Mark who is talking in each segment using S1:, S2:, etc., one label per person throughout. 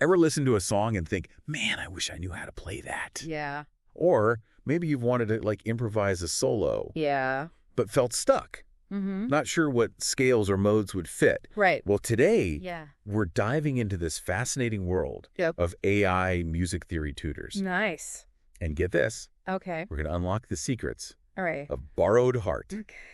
S1: Ever listen to a song and think, man, I wish I knew how to play that?
S2: Yeah.
S1: Or maybe you've wanted to like improvise a solo,
S2: Yeah.
S1: but felt stuck. Not sure what scales or modes would fit.
S2: Right.
S1: Well, today,
S2: Yeah.
S1: we're diving into this fascinating world of AI music theory tutors.
S2: Nice.
S1: And get this,
S2: Okay.
S1: we're going to unlock the secrets
S2: All right.
S1: of Borrowed Heart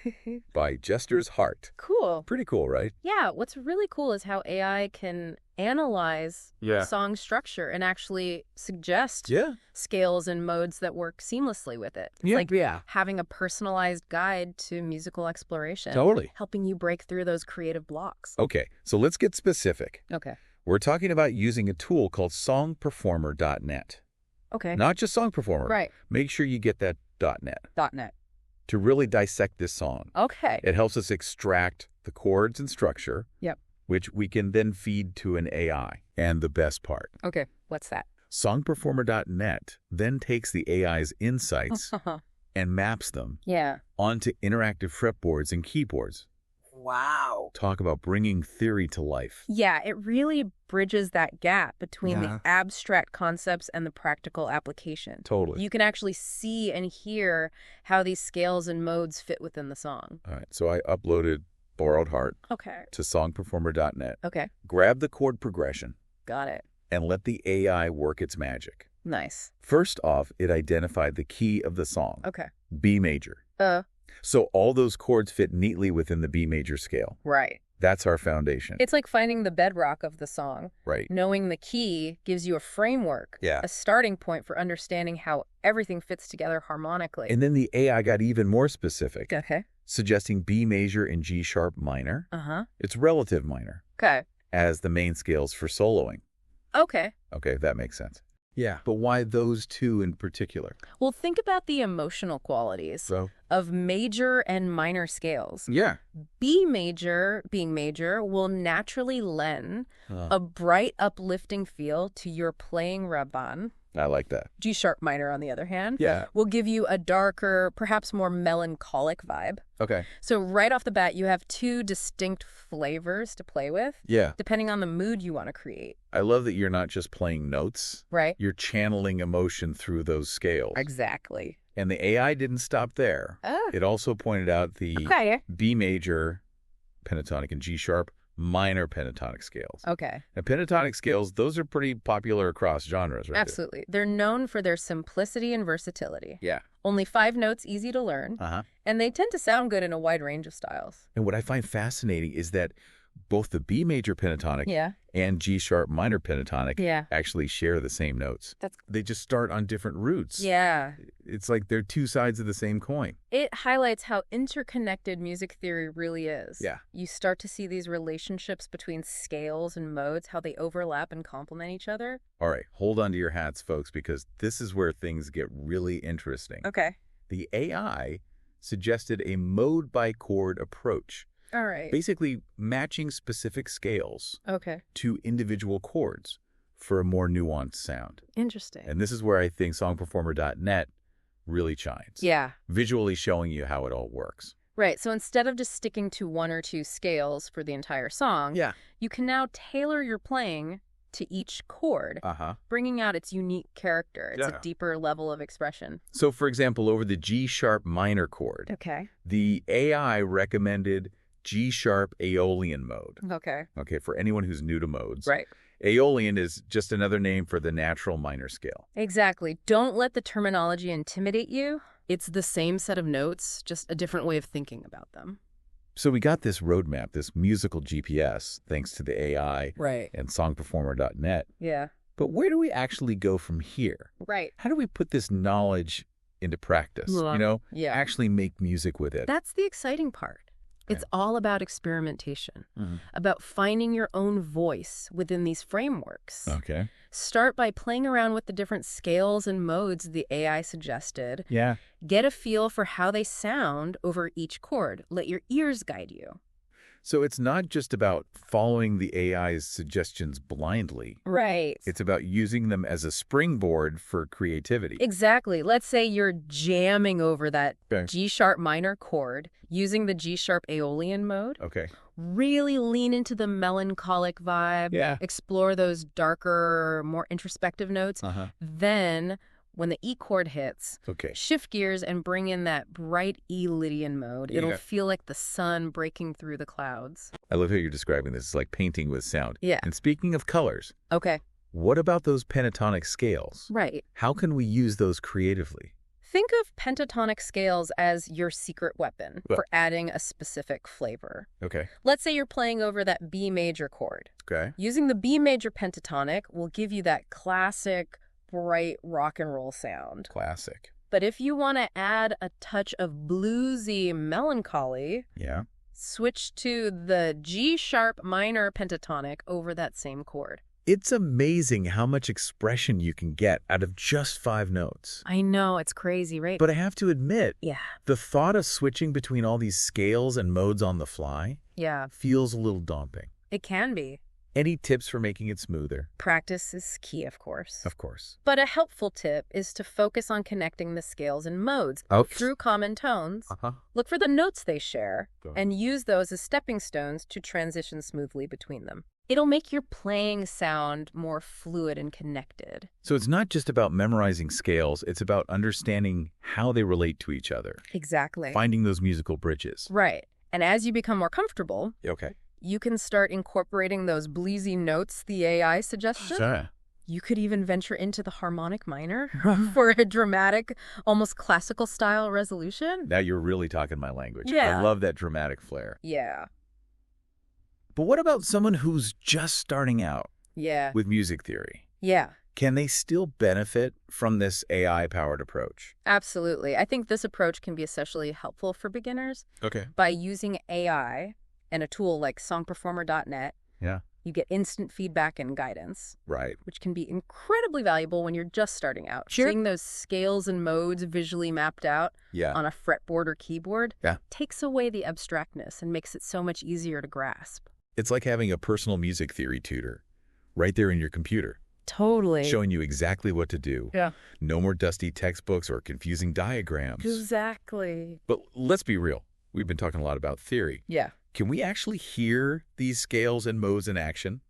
S2: Okay.
S1: by Jester's Heart.
S2: Cool.
S1: Pretty cool, right?
S2: Yeah. What's really cool is how AI can analyze song structure and actually suggest scales and modes that work seamlessly with it. It's like having a personalized guide to musical exploration.
S1: Totally.
S2: Helping you break through those creative blocks.
S1: Okay, so let's get specific.
S2: Okay.
S1: We're talking about using a tool called songperformer.net.
S2: Okay.
S1: Not just Song Performer.
S2: Right.
S1: Make sure you get that .net
S2: .net.
S1: to really dissect this song.
S2: Okay.
S1: It helps us extract the chords and structure, which we can then feed to an AI. And the best part,
S2: Okay. What's that?
S1: songperformer.net then takes the AI's insights and maps them onto interactive fretboards and keyboards.
S2: Wow.
S1: Talk about bringing theory to life.
S2: Yeah, it really bridges that gap between the abstract concepts and the practical application.
S1: Totally.
S2: You can actually see and hear how these scales and modes fit within the song.
S1: All right, so I uploaded Borrowed Heart
S2: Okay.
S1: to songperformer.net.
S2: Okay.
S1: Grab the chord progression
S2: Got it.
S1: and let the AI work its magic.
S2: Nice.
S1: First off, it identified the key of the song,
S2: Okay.
S1: B major. So all those chords fit neatly within the B major scale.
S2: Right.
S1: That's our foundation.
S2: It's like finding the bedrock of the song.
S1: Right.
S2: Knowing the key gives you a framework, a starting point for understanding how everything fits together harmonically.
S1: And then the AI got even more specific,
S2: Okay.
S1: suggesting B major and G sharp minor. It's relative minor
S2: Okay.
S1: as the main scales for soloing.
S2: Okay.
S1: Okay, that makes sense. Yeah, but why those two in particular?
S2: Well, think about the emotional qualities of major and minor scales.
S1: Yeah.
S2: B major, being major, will naturally lend a bright, uplifting feel to your playing Rabban.
S1: I like that.
S2: G sharp minor, on the other hand,
S1: Yeah.
S2: will give you a darker, perhaps more melancholic vibe.
S1: Okay.
S2: So right off the bat, you have two distinct flavors to play with, depending on the mood you want to create.
S1: I love that you're not just playing notes.
S2: Right.
S1: You're channeling emotion through those scales.
S2: Exactly.
S1: And the AI didn't stop there. It also pointed out the B major pentatonic and G sharp minor pentatonic scales.
S2: Okay.
S1: Now, pentatonic scales, those are pretty popular across genres, right?
S2: Absolutely. They're known for their simplicity and versatility.
S1: Yeah.
S2: Only 5 notes, easy to learn, and they tend to sound good in a wide range of styles.
S1: And what I find fascinating is that both the B major pentatonic and G sharp minor pentatonic actually share the same notes. They just start on different roots.
S2: Yeah.
S1: It's like they're two sides of the same coin.
S2: It highlights how interconnected music theory really is.
S1: Yeah.
S2: You start to see these relationships between scales and modes, how they overlap and complement each other.
S1: All right, hold on to your hats, folks, because this is where things get really interesting.
S2: Okay.
S1: The AI suggested a mode by chord approach.
S2: All right.
S1: Basically matching specific scales to individual chords for a more nuanced sound.
S2: Interesting.
S1: And this is where I think songperformer.net really shines.
S2: Yeah.
S1: Visually showing you how it all works.
S2: Right. So instead of just sticking to 1 or 2 scales for the entire song, you can now tailor your playing to each chord, bringing out its unique character. It's a deeper level of expression.
S1: So, for example, over the G sharp minor chord, the AI recommended G sharp Aeolian mode. Okay, for anyone who's new to modes.
S2: Right.
S1: Aeolian is just another name for the natural minor scale.
S2: Exactly. Don't let the terminology intimidate you. It's the same set of notes, just a different way of thinking about them.
S1: So we got this roadmap, this musical GPS, thanks to the AI and songperformer.net.
S2: Yeah.
S1: But where do we actually go from here?
S2: Right.
S1: How do we put this knowledge into practice? Actually make music with it?
S2: That's the exciting part. It's all about experimentation, about finding your own voice within these frameworks.
S1: Okay.
S2: Start by playing around with the different scales and modes the AI suggested.
S1: Yeah.
S2: Get a feel for how they sound over each chord. Let your ears guide you.
S1: So it's not just about following the AI's suggestions blindly.
S2: Right.
S1: It's about using them as a springboard for creativity.
S2: Exactly. Let's say you're jamming over that G-sharp minor chord using the G-sharp Aeolian mode.
S1: Okay.
S2: Really lean into the melancholic vibe.
S1: Yeah.
S2: Explore those darker, more introspective notes. Then, when the E chord hits, shift gears and bring in that bright E Lydian mode. It'll feel like the sun breaking through the clouds.
S1: I love how you're describing this. It's like painting with sound.
S2: Yeah.
S1: And speaking of colors.
S2: Okay.
S1: What about those pentatonic scales?
S2: Right.
S1: How can we use those creatively?
S2: Think of pentatonic scales as your secret weapon for adding a specific flavor.
S1: Okay.
S2: Let's say you're playing over that B major chord.
S1: Okay.
S2: Using the B major pentatonic will give you that classic, bright rock and roll sound.
S1: Classic.
S2: But if you want to add a touch of bluesy melancholy, switch to the G-sharp minor pentatonic over that same chord.
S1: It's amazing how much expression you can get out of just 5 notes.
S2: I know, it's crazy, right?
S1: But I have to admit, the thought of switching between all these scales and modes on the fly feels a little daunting.
S2: It can be.
S1: Any tips for making it smoother?
S2: Practice is key, of course.
S1: Of course.
S2: But a helpful tip is to focus on connecting the scales and modes through common tones. Look for the notes they share and use those as stepping stones to transition smoothly between them. It'll make your playing sound more fluid and connected.
S1: So it's not just about memorizing scales, it's about understanding how they relate to each other.
S2: Exactly.
S1: Finding those musical bridges.
S2: Right. And as you become more comfortable, you can start incorporating those bluesy notes the AI suggested.
S1: Sure.
S2: You could even venture into the harmonic minor for a dramatic, almost classical style resolution.
S1: Now you're really talking my language.
S2: Yeah.
S1: I love that dramatic flair.
S2: Yeah.
S1: But what about someone who's just starting out with music theory?
S2: Yeah.
S1: Can they still benefit from this AI-powered approach?
S2: Absolutely. I think this approach can be especially helpful for beginners. By using AI and a tool like songperformer.net, you get instant feedback and guidance.
S1: Right.
S2: Which can be incredibly valuable when you're just starting out.
S1: Sure.
S2: Seeing those scales and modes visually mapped out on a fretboard or keyboard takes away the abstractness and makes it so much easier to grasp.
S1: It's like having a personal music theory tutor right there in your computer.
S2: Totally.
S1: Showing you exactly what to do.
S2: Yeah.
S1: No more dusty textbooks or confusing diagrams.
S2: Exactly.
S1: But let's be real. We've been talking a lot about theory.
S2: Yeah.
S1: Can we actually hear these scales and modes in action?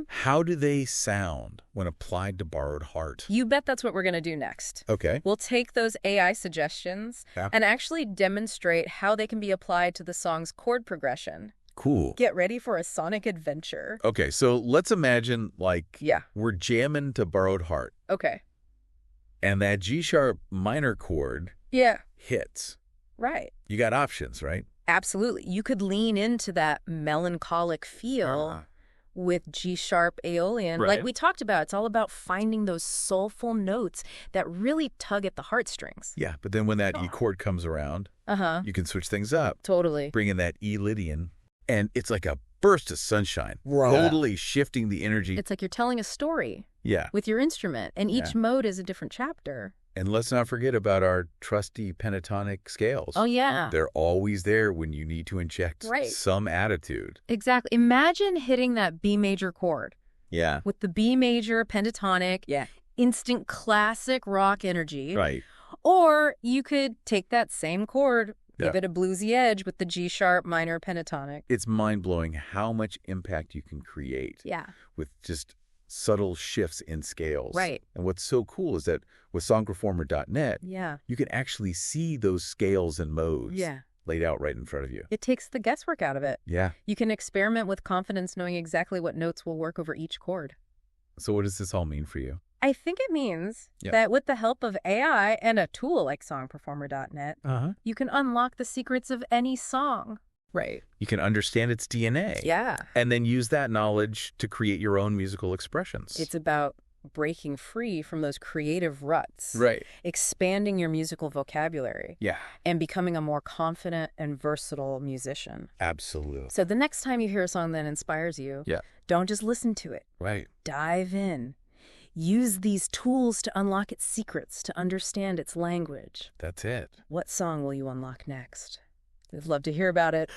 S1: How do they sound when applied to Borrowed Heart?
S2: You bet that's what we're going to do next.
S1: Okay.
S2: We'll take those AI suggestions and actually demonstrate how they can be applied to the song's chord progression.
S1: Cool.
S2: Get ready for a sonic adventure.
S1: Okay, so let's imagine, like, we're jamming to Borrowed Heart.
S2: Okay.
S1: And that G-sharp minor chord hits.
S2: Right.
S1: You got options, right?
S2: Absolutely. You could lean into that melancholic feel with G-sharp Aeolian.
S1: Right.
S2: Like we talked about, it's all about finding those soulful notes that really tug at the heartstrings.
S1: Yeah, but then when that E chord comes around, you can switch things up.
S2: Totally.
S1: Bring in that E Lydian, and it's like a burst of sunshine. Totally shifting the energy.
S2: It's like you're telling a story
S1: Yeah.
S2: with your instrument, and each mode is a different chapter.
S1: And let's not forget about our trusty pentatonic scales.
S2: Oh, yeah.
S1: They're always there when you need to inject some attitude.
S2: Exactly. Imagine hitting that B major chord.
S1: Yeah.
S2: With the B major pentatonic.
S1: Yeah.
S2: Instant classic rock energy.
S1: Right.
S2: Or you could take that same chord, give it a bluesy edge with the G-sharp minor pentatonic.
S1: It's mind-blowing how much impact you can create.
S2: Yeah.
S1: With just subtle shifts in scales.
S2: Right.
S1: And what's so cool is that with songperformer.net, you can actually see those scales and modes laid out right in front of you.
S2: It takes the guesswork out of it.
S1: Yeah.
S2: You can experiment with confidence knowing exactly what notes will work over each chord.
S1: So what does this all mean for you?
S2: I think it means that with the help of AI and a tool like songperformer.net, you can unlock the secrets of any song. Right.
S1: You can understand its DNA.
S2: Yeah.
S1: And then use that knowledge to create your own musical expressions.
S2: It's about breaking free from those creative ruts.
S1: Right.
S2: Expanding your musical vocabulary.
S1: Yeah.
S2: And becoming a more confident and versatile musician.
S1: Absolutely.
S2: So the next time you hear a song that inspires you, don't just listen to it.
S1: Right.
S2: Dive in. Use these tools to unlock its secrets, to understand its language.
S1: That's it.
S2: What song will you unlock next? I'd love to hear about it.